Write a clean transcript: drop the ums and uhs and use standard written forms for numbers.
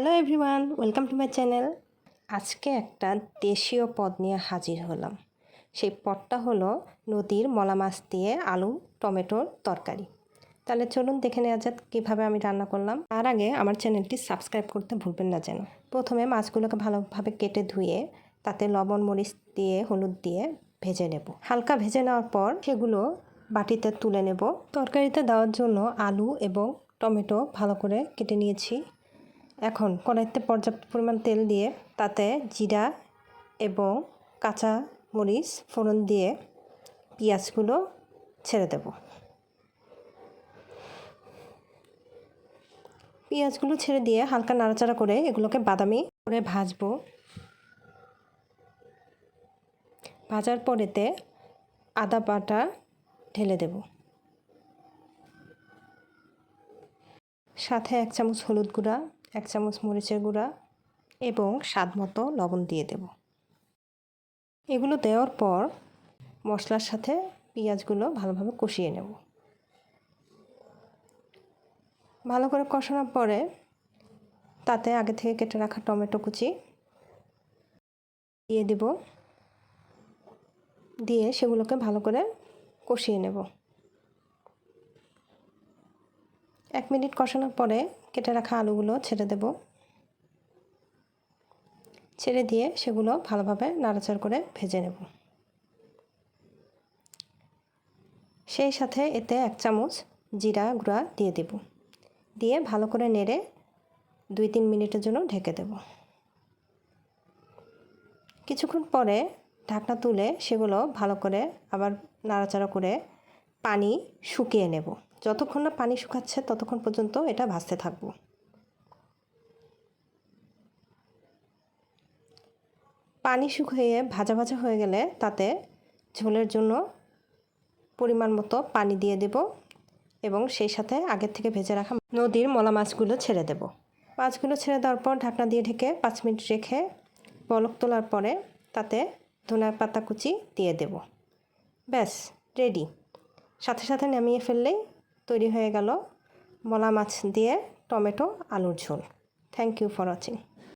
Hello everyone, welcome to my channel. আজকে একটা দেশীয় পদ নিয়ে হাজির হলাম। সেই পদটা হলো নদীর মলা মাছ দিয়ে আলু টমেটোর তরকারি। তাহলে চলুন দেখে নেওয়া যাক কীভাবে আমি রান্না করলাম। তার আগে আমার চ্যানেলটি সাবস্ক্রাইব করতে ভুলবেন না যেন। প্রথমে মাছগুলোকে ভালোভাবে কেটে ধুয়ে তাতে লবণ মরিচ দিয়ে হলুদ দিয়ে ভেজে নেব। হালকা ভেজে নেওয়ার পর সেগুলো বাটিতে তুলে নেব। তরকারিতে দেওয়ার জন্য আলু এবং টমেটো ভালো করে কেটে নিয়েছি। এখন কড়াইতে পর্যাপ্ত পরিমাণ তেল দিয়ে তাতে জিরা এবং কাঁচা মরিচ ফোড়ন দিয়ে পেঁয়াজগুলো ছেড়ে দেব। পেঁয়াজগুলো ছেড়ে দিয়ে হালকা নাড়াচাড়া করে এগুলোকে বাদামি করে ভাজবো। ভাজার পরেতে আদা বাটা ঢেলে দেব, সাথে 1 চামচ হলুদ গুঁড়া, 1 চামচ মরিচের গুঁড়া এবং স্বাদ মতো লবণ দিয়ে দেব। এগুলো দেওয়ার পর মশলার সাথে পেঁয়াজগুলো ভালোভাবে কষিয়ে নেব। ভালো করে কষানোর পরে তাতে আগে থেকে কেটে রাখা টমেটো কুচি দিয়ে দেব, দিয়ে সেগুলোকে ভালো করে কষিয়ে নেব। 1 মিনিট কষানোর পরে কেটে রাখা আলুগুলো ছেড়ে দেব। ছেড়ে দিয়ে সেগুলো ভালোভাবে নাড়াচাড়া করে ভেজে নেব। সেই সাথে এতে 1 চামচ জিরা গুঁড়া দিয়ে দেব, দিয়ে ভালো করে নেড়ে 2-3 মিনিটের জন্য ঢেকে দেব। কিছুক্ষণ পরে ঢাকনা তুলে সেগুলো ভালো করে আবার নাড়াচাড়া করে পানি শুকিয়ে নেব। যতক্ষণ না পানি শুকাচ্ছে ততক্ষণ পর্যন্ত এটা ভাজতে থাকব। পানি শুকিয়ে ভাজা ভাজা হয়ে গেলে তাতে ঝোলের জন্য পরিমাণ মতো পানি দিয়ে দেব এবং সেই সাথে আগের থেকে ভেজে রাখা নদীর মলা মাছগুলো ছেড়ে দেব। মাছগুলো ছেড়ে দেওয়ার পর ঢাকনা দিয়ে ঢেকে 5 মিনিট রেখে বলক তোলার পরে তাতে ধনিয়া পাতা কুচি দিয়ে দেব। ব্যাস রেডি। সাথে সাথে নামিয়ে ফেললেই তৈরি হয়ে গেল মলা মাছ দিয়ে টমেটো আলুর ঝোল। Thank you for watching.